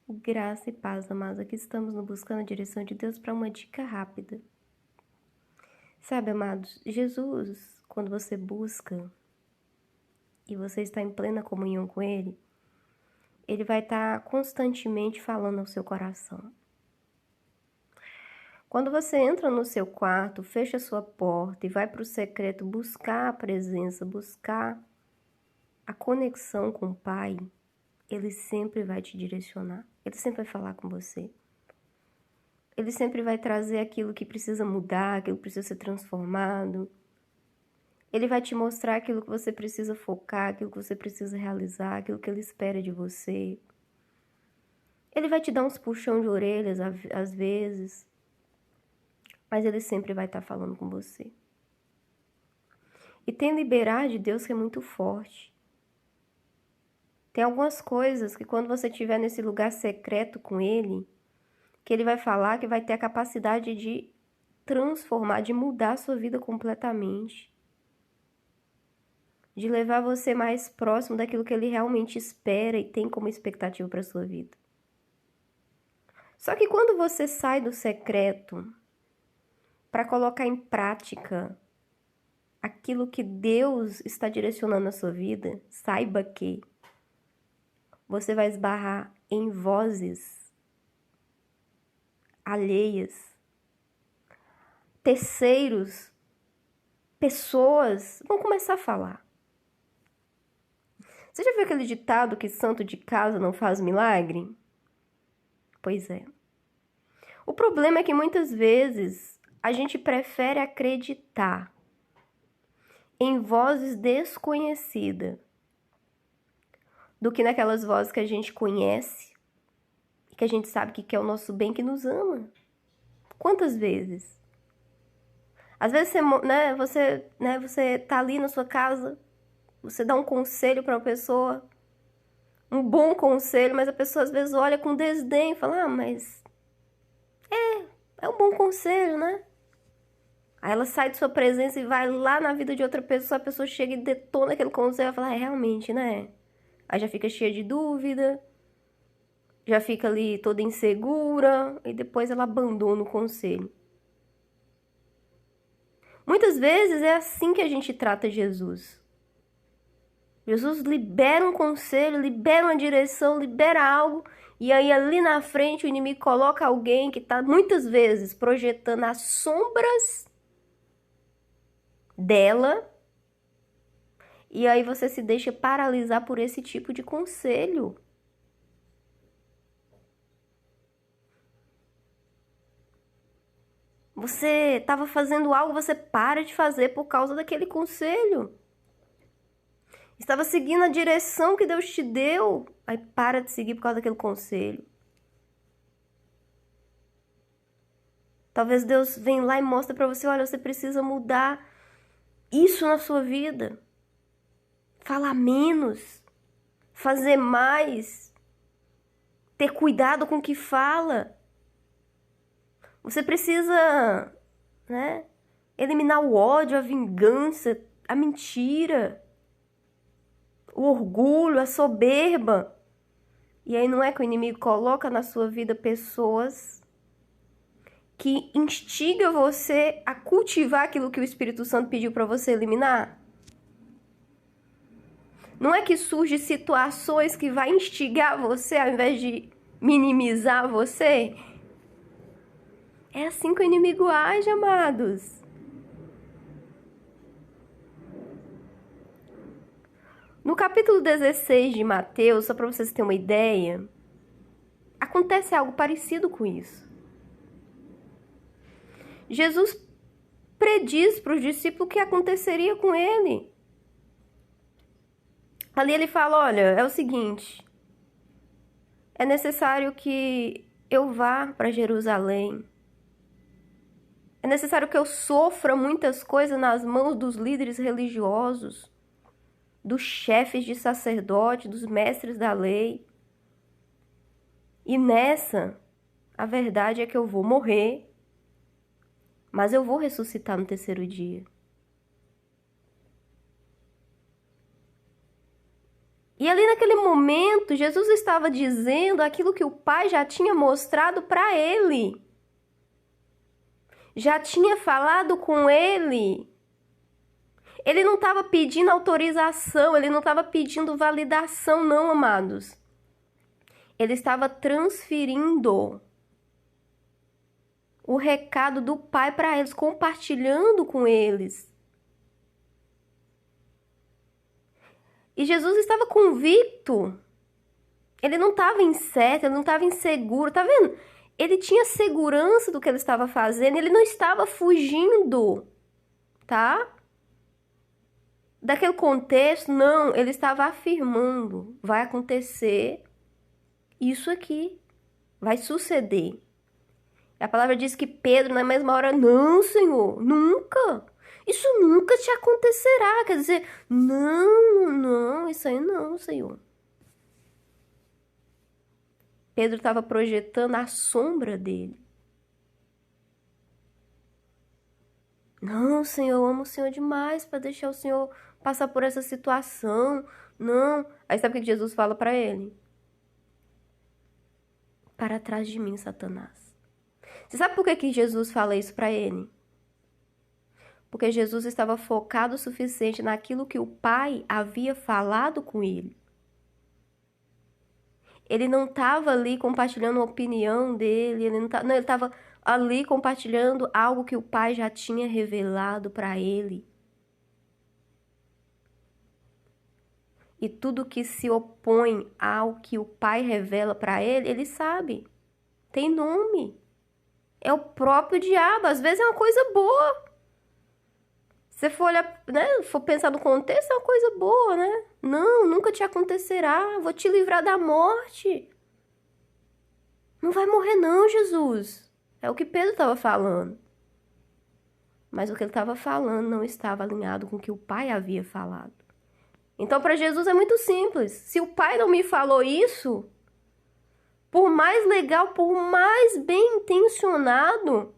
Graça e paz, amados. Aqui estamos no Buscando a Direção de Deus para uma dica rápida. Sabe, amados, Jesus, quando você busca e você está em plena comunhão com Ele, Ele vai estar constantemente falando ao seu coração. Quando você entra no seu quarto, fecha a sua porta e vai para o secreto buscar a presença, buscar a conexão com o Pai, Ele sempre vai te direcionar. Ele sempre vai falar com você. Ele sempre vai trazer aquilo que precisa mudar, aquilo que precisa ser transformado. Ele vai te mostrar aquilo que você precisa focar, aquilo que você precisa realizar, aquilo que Ele espera de você. Ele vai te dar uns puxão de orelhas às vezes, mas Ele sempre vai estar falando com você. E tem liberar de Deus que é muito forte. Tem algumas coisas que quando você estiver nesse lugar secreto com Ele, que Ele vai falar, que vai ter a capacidade de transformar, de mudar a sua vida completamente. De levar você mais próximo daquilo que Ele realmente espera e tem como expectativa para a sua vida. Só que quando você sai do secreto para colocar em prática aquilo que Deus está direcionando na sua vida, saiba que você vai esbarrar em vozes alheias, terceiros, pessoas vão começar a falar. Você já viu aquele ditado que santo de casa não faz milagre? Pois é. O problema é que muitas vezes a gente prefere acreditar em vozes desconhecidas do que naquelas vozes que a gente conhece e que a gente sabe que quer o nosso bem, que nos ama. Quantas vezes? Às vezes você tá ali na sua casa, você dá um conselho para uma pessoa, um bom conselho, mas a pessoa às vezes olha com desdém e fala, mas é um bom conselho, né? Aí ela sai de sua presença e vai lá na vida de outra pessoa, a pessoa chega e detona aquele conselho e fala, realmente, né? Aí já fica cheia de dúvida, já fica ali toda insegura e depois ela abandona o conselho. Muitas vezes é assim que a gente trata Jesus. Jesus libera um conselho, libera uma direção, libera algo, e aí ali na frente o inimigo coloca alguém que está muitas vezes projetando as sombras dela, e aí você se deixa paralisar por esse tipo de conselho. Você estava fazendo algo, você para de fazer por causa daquele conselho. Estava seguindo a direção que Deus te deu, aí para de seguir por causa daquele conselho. Talvez Deus venha lá e mostre para você, olha, você precisa mudar isso na sua vida. Falar menos, fazer mais, ter cuidado com o que fala. Você precisa, eliminar o ódio, a vingança, a mentira, o orgulho, a soberba. E aí não é que o inimigo coloca na sua vida pessoas que instiga você a cultivar aquilo que o Espírito Santo pediu para você eliminar? Não é que surgem situações que vai instigar você ao invés de minimizar você? É assim que o inimigo age, amados. No capítulo 16 de Mateus, só para vocês terem uma ideia, acontece algo parecido com isso. Jesus prediz para os discípulos o que aconteceria com ele. Ali ele fala, olha, é o seguinte, é necessário que eu vá para Jerusalém. É necessário que eu sofra muitas coisas nas mãos dos líderes religiosos, dos chefes de sacerdote, dos mestres da lei. E nessa, a verdade é que eu vou morrer, mas eu vou ressuscitar no terceiro dia. E ali naquele momento, Jesus estava dizendo aquilo que o Pai já tinha mostrado para ele. Já tinha falado com ele. Ele não estava pedindo autorização, ele não estava pedindo validação, não, amados. Ele estava transferindo o recado do Pai para eles, compartilhando com eles. E Jesus estava convicto. Ele não estava incerto, ele não estava inseguro, tá vendo? Ele tinha segurança do que ele estava fazendo, ele não estava fugindo, tá? Daquele contexto, não, ele estava afirmando, vai acontecer isso aqui, vai suceder. A palavra diz que Pedro, na mesma hora, não, Senhor, nunca. Isso nunca te acontecerá. Quer dizer, não, isso aí não, Senhor. Pedro estava projetando a sombra dele. Não, Senhor, eu amo o Senhor demais para deixar o Senhor passar por essa situação. Não. Aí sabe o que Jesus fala para ele? Para trás de mim, Satanás. Você sabe por que Jesus fala isso para ele? Porque Jesus estava focado o suficiente naquilo que o Pai havia falado com ele. Ele não estava ali compartilhando a opinião dele, ele estava ali compartilhando algo que o Pai já tinha revelado para ele. E tudo que se opõe ao que o Pai revela para ele, ele sabe. Tem nome. É o próprio diabo. Às vezes é uma coisa boa. Se for olhar, né, for pensar no contexto, é uma coisa boa, né? Não, nunca te acontecerá. Vou te livrar da morte. Não vai morrer não, Jesus. É o que Pedro estava falando. Mas o que ele estava falando não estava alinhado com o que o Pai havia falado. Então, para Jesus é muito simples. Se o Pai não me falou isso, por mais legal, por mais bem intencionado,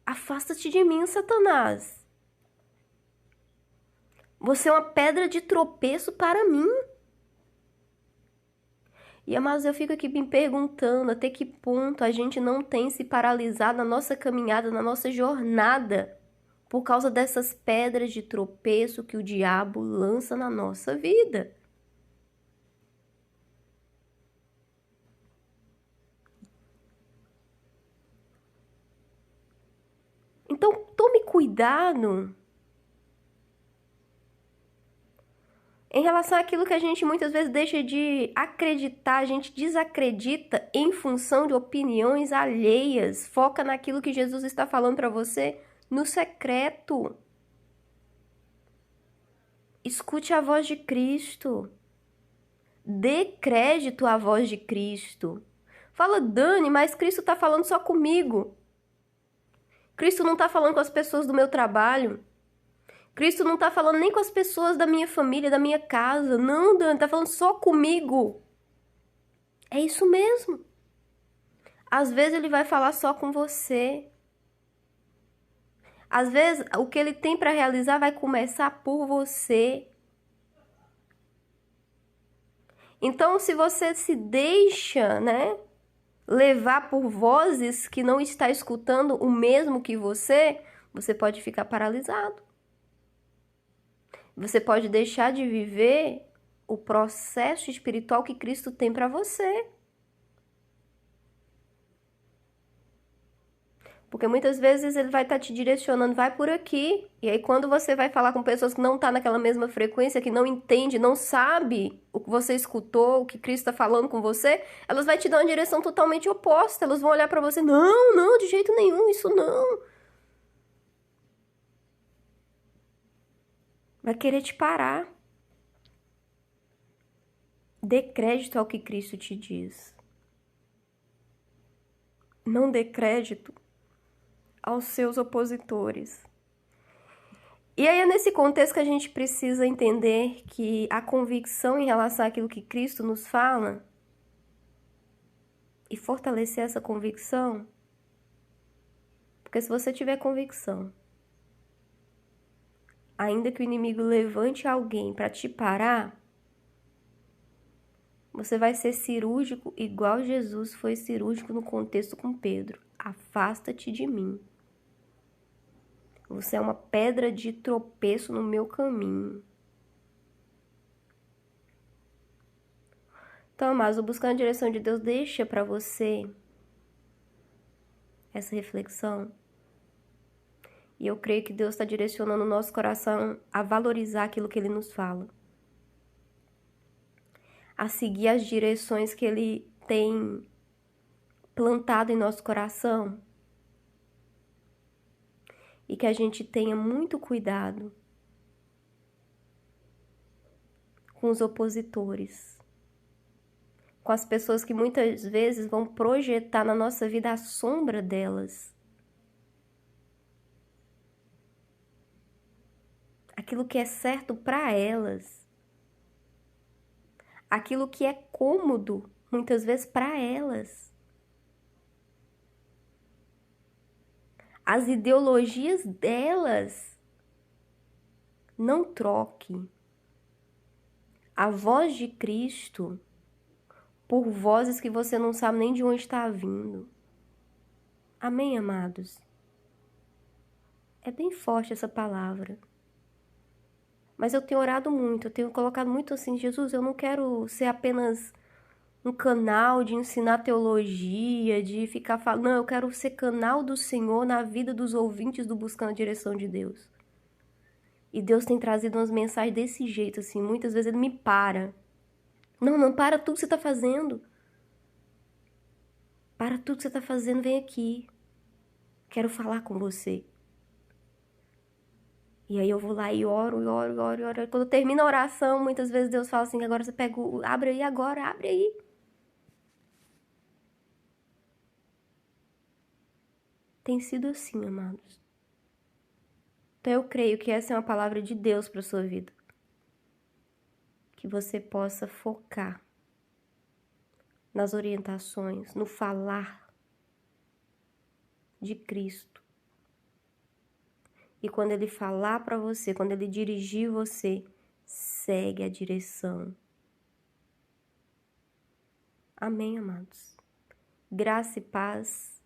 afasta-te de mim, Satanás. Você é uma pedra de tropeço para mim. E, amados, eu fico aqui me perguntando até que ponto a gente não tem se paralisado na nossa caminhada, na nossa jornada, por causa dessas pedras de tropeço que o diabo lança na nossa vida. Então, tome cuidado em relação àquilo que a gente muitas vezes deixa de acreditar, a gente desacredita em função de opiniões alheias. Foca naquilo que Jesus está falando para você no secreto. Escute a voz de Cristo. Dê crédito à voz de Cristo. Fala, Dani, mas Cristo está falando só comigo. Cristo não está falando com as pessoas do meu trabalho. Cristo não está falando nem com as pessoas da minha família, da minha casa. Não, Dani, está falando só comigo. É isso mesmo. Às vezes ele vai falar só com você. Às vezes o que ele tem para realizar vai começar por você. Então, se você se deixa, né, levar por vozes que não está escutando o mesmo que você pode ficar paralisado. Você pode deixar de viver o processo espiritual que Cristo tem para você. Porque muitas vezes ele vai estar te direcionando, vai por aqui. E aí quando você vai falar com pessoas que não estão naquela mesma frequência, que não entende, não sabe o que você escutou, o que Cristo está falando com você, elas vão te dar uma direção totalmente oposta. Elas vão olhar para você, não, de jeito nenhum, isso não. Vai querer te parar. Dê crédito ao que Cristo te diz. Não dê crédito aos seus opositores. E aí é nesse contexto que a gente precisa entender que a convicção em relação àquilo que Cristo nos fala e fortalecer essa convicção, porque se você tiver convicção, ainda que o inimigo levante alguém para te parar, Você vai ser cirúrgico igual Jesus foi cirúrgico no contexto com Pedro. Afasta-te de mim. Você é uma pedra de tropeço no meu caminho. Então, amados, o Buscando a Direção de Deus deixa para você essa reflexão. E eu creio que Deus está direcionando o nosso coração a valorizar aquilo que Ele nos fala. A seguir as direções que Ele tem plantado em nosso coração. E que a gente tenha muito cuidado com os opositores. Com as pessoas que muitas vezes vão projetar na nossa vida a sombra delas. Aquilo que é certo para elas. Aquilo que é cômodo, muitas vezes, para elas. As ideologias delas. Não troque a voz de Cristo por vozes que você não sabe nem de onde está vindo. Amém, amados? É bem forte essa palavra. Mas eu tenho orado muito, eu tenho colocado muito assim, Jesus, eu não quero ser apenas um canal de ensinar teologia, de ficar falando, não, eu quero ser canal do Senhor na vida dos ouvintes do Buscando a Direção de Deus. E Deus tem trazido umas mensagens desse jeito, assim, muitas vezes Ele me para. Não para tudo que você está fazendo. Para tudo que você está fazendo, vem aqui. Quero falar com você. E aí eu vou lá e oro. Quando termina a oração, muitas vezes Deus fala assim, agora você pega, abre aí agora, abre aí. Tem sido assim, amados. Então eu creio que essa é uma palavra de Deus para sua vida. Que você possa focar nas orientações, no falar de Cristo. E quando Ele falar para você, quando Ele dirigir você, segue a direção. Amém, amados? Graça e paz.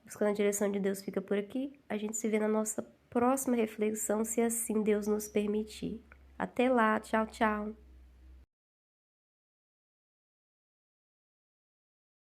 Buscando a Direção de Deus fica por aqui. A gente se vê na nossa próxima reflexão, se assim Deus nos permitir. Até lá, tchau, tchau.